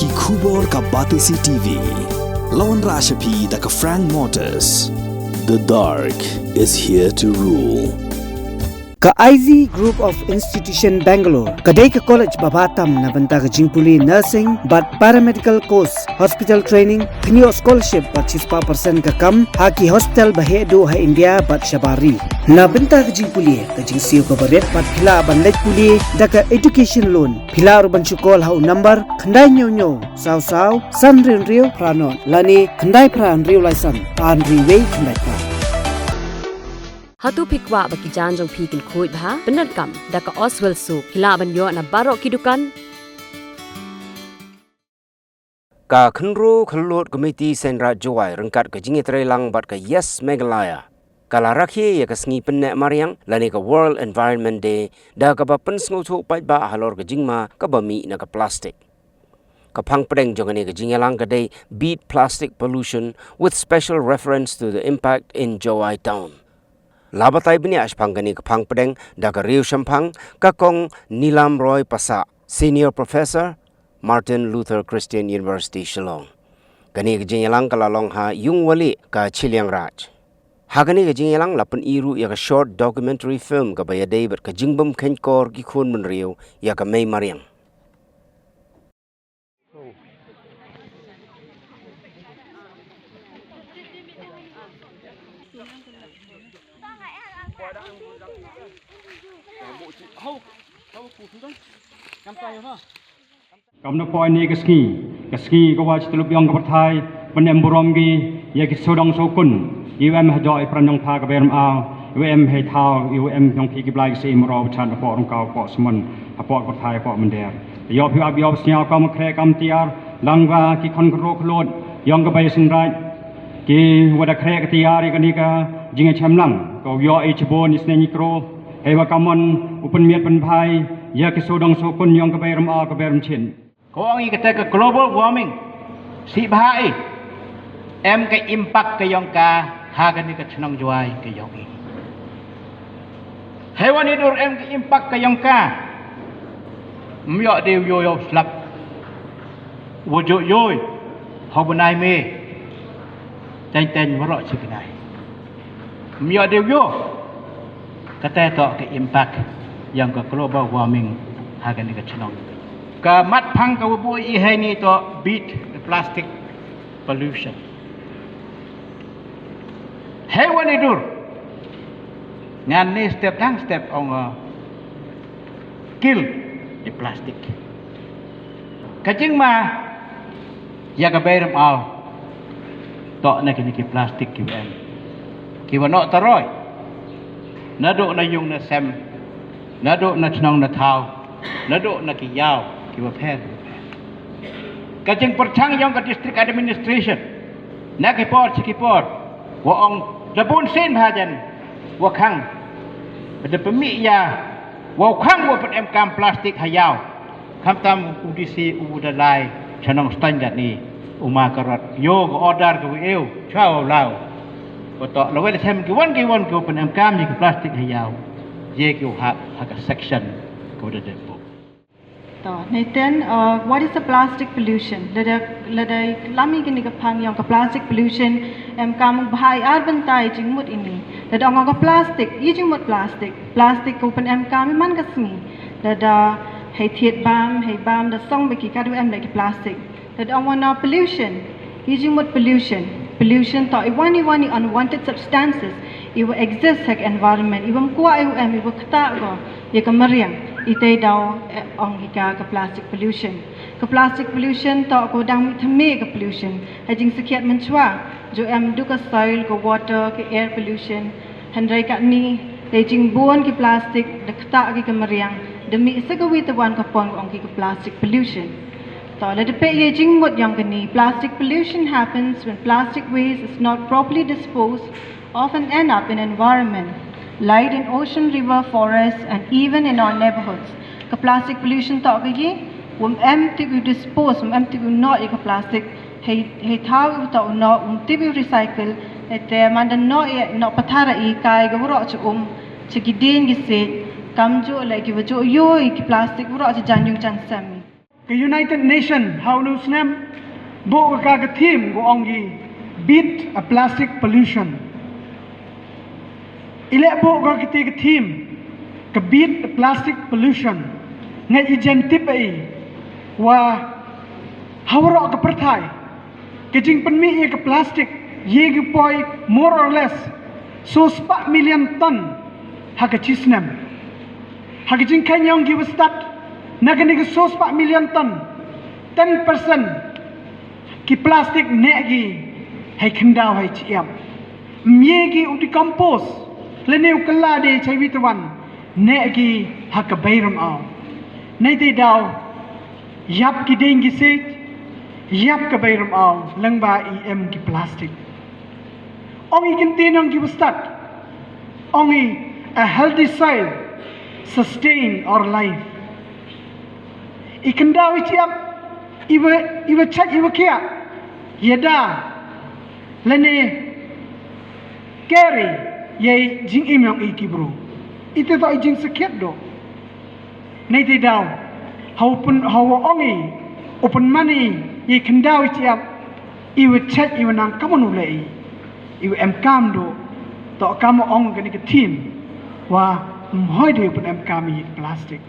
Ki Khubor ka Batisi TV. Lawan Rashapi da ka Frank Motors. The dark is here to rule. Ka IZ Group of Institution Bangalore, kadai ka college babatam na banta ka jingpuli nursing but paramedical course, hospital training, Khynroo scholarship but 6% ka kam, haki hospital bahedo ha India but shabari. Na banta ka jingpuli ka jingsiyo ka baret but pila bandaj puli da ka education loan. Pila urban chukol ha number khandai nyo saw san rio pranon lani khandai pran rio laisan an riway khandai pra. Hatu pikwa baki janjong pikin kuit bha benar kam daka Oswell su hilaban yo na barok kidukan ka Khynroo Khyllood Committee Senra Joai rengkat ke jingi trelang bat ke Yes Meghalaya kala Rakhe ya ke Sngi Pynneh Mariang lani ke World Environment Day da ka ba pen sngotu pai ba halor ke jingma ka ba mi na ka plastic ka phang pedeng jongani ke jingelang ke day beat plastic pollution with special reference to the impact in Joai town. Labatai bini ashpangani kapang pedeng daga riu shampang kakong Nilam Roy Pasa, Senior Professor, Martin Luther Christian University Shillong. Gani kajinyalang kalalong ha yung wali ka Chiliang Raj. Hagani kajinyalang lapan iru ya ka short documentary film ka baya David ka jingbam kenkor gikun menriu ya ka May Mariang. Kamna point ni Sngi ko waj teluk yang kepertai penem buromgi ya ki sodong sokun UM hajoi pranong pha ka berm aw UM he thao UM yong phi ki blai se mro chan po rong kau po smon po kepertai po mender yo phi ab yo snya kam kre kam tiar langwa ki Khynroo Khyllood yong ka bai sin rai ki wada kre ka tiar ka ni ka jinga chamlang ko yo e chbon Sngi kro Ewa kamon upen miat penpai ya kisodong sokun yang keberam a keberam chin. Kau orang ini kata ke global warming, si bahai, ke impact ke yang ka hagan ni ke senang juai ke yang ini. Hewan hidup ke impact ke yang ka, miak dia yo slap, wujud yo, hobunai me, ten warok si kenai, miak dia yo. Kata tak ke impact yang ke global warming hagan ni ke cenong. Ke mat pang ke wubu ihai ni to beat the plastic pollution. Hewan hidur. Ngan ni step ong kill the plastic. Kacing ma ya ke bayram aw. Tok na kini ki plastic ki em. Ki wanok taroy. Naduk na yung na sem, naduk na chnong na thao, naduk na kiyaw, kiwapher. Kajing perchang yung ka district administration, nakipor, waong labun sin hajan, wakang, pada pemikya, wakang wapat emkam plastik hayaw, kamtam udisi udalai, chnong standard ni, umakarot, yo order ke eu, chow lau. Kotak lawal sem kiwan ko penam kami ke plastik hayau ye ko ha section ko de depo. Nathan, what is the plastic pollution? Ladai lami kini kapang yang ke plastic pollution kamu bahai arban tai jingmut ini. Lada orang ke plastik, i jingmut plastik ko penam kami man kasmi. Lada hai thiet bam da song beki kadu lagi plastik. Lada orang na pollution, i jingmut pollution to iwani unwanted substances iwa exist hak environment iwam kuwa iwa kata go ya ka Mariang itay daw ong hika ka plastic pollution to ko dang thame ka pollution hajing sakiat menchwa jo du ka soil ko water ka air pollution handrai ka ni hajing buon ki plastic da kata ki ka Mariang demi sagawi tawan ka pon ong ki ka plastic pollution. Plastic pollution happens when plastic waste is not properly disposed, often end up in environment, like in ocean, river, forests, and even in our neighborhoods. The plastic pollution talk again, empty we dispose, empty we not plastic, hey thao to not to be recycle, mandan no patara kai gawro chigidin gise kamjo like yo plastic wuro janjung sami. ke United Nation how nu snam bo ka team go ongi beat a plastic pollution ile bo ka team ke beat a plastic pollution ngai ijen ai wa hawro ka perthai ke jing penmi ke plastic ye ge poi more or less so 4 million ton haka chisnam haka jing kanyong give start nagani ke so 4 million ton 10% ki plastic negi hai khandau hai chiam miegi uti compose lene ukalla de chaiwitawan negi haka bairam aw nei te daw yap ki dengi se yap ka bairam aw langba em ki plastic ongi kintinong give start ongi a healthy soil sustain our life ikandau chiam iwa chat iwa kia yada lene carry ye jing imyong ikibro ite to jing sekiat do nei te daw how ongi open money ye kandau chiam iwa chat iwa nang kamonulei iwa em kam do to kam ong gani ke team wa mhoi de pun em kam yi plastic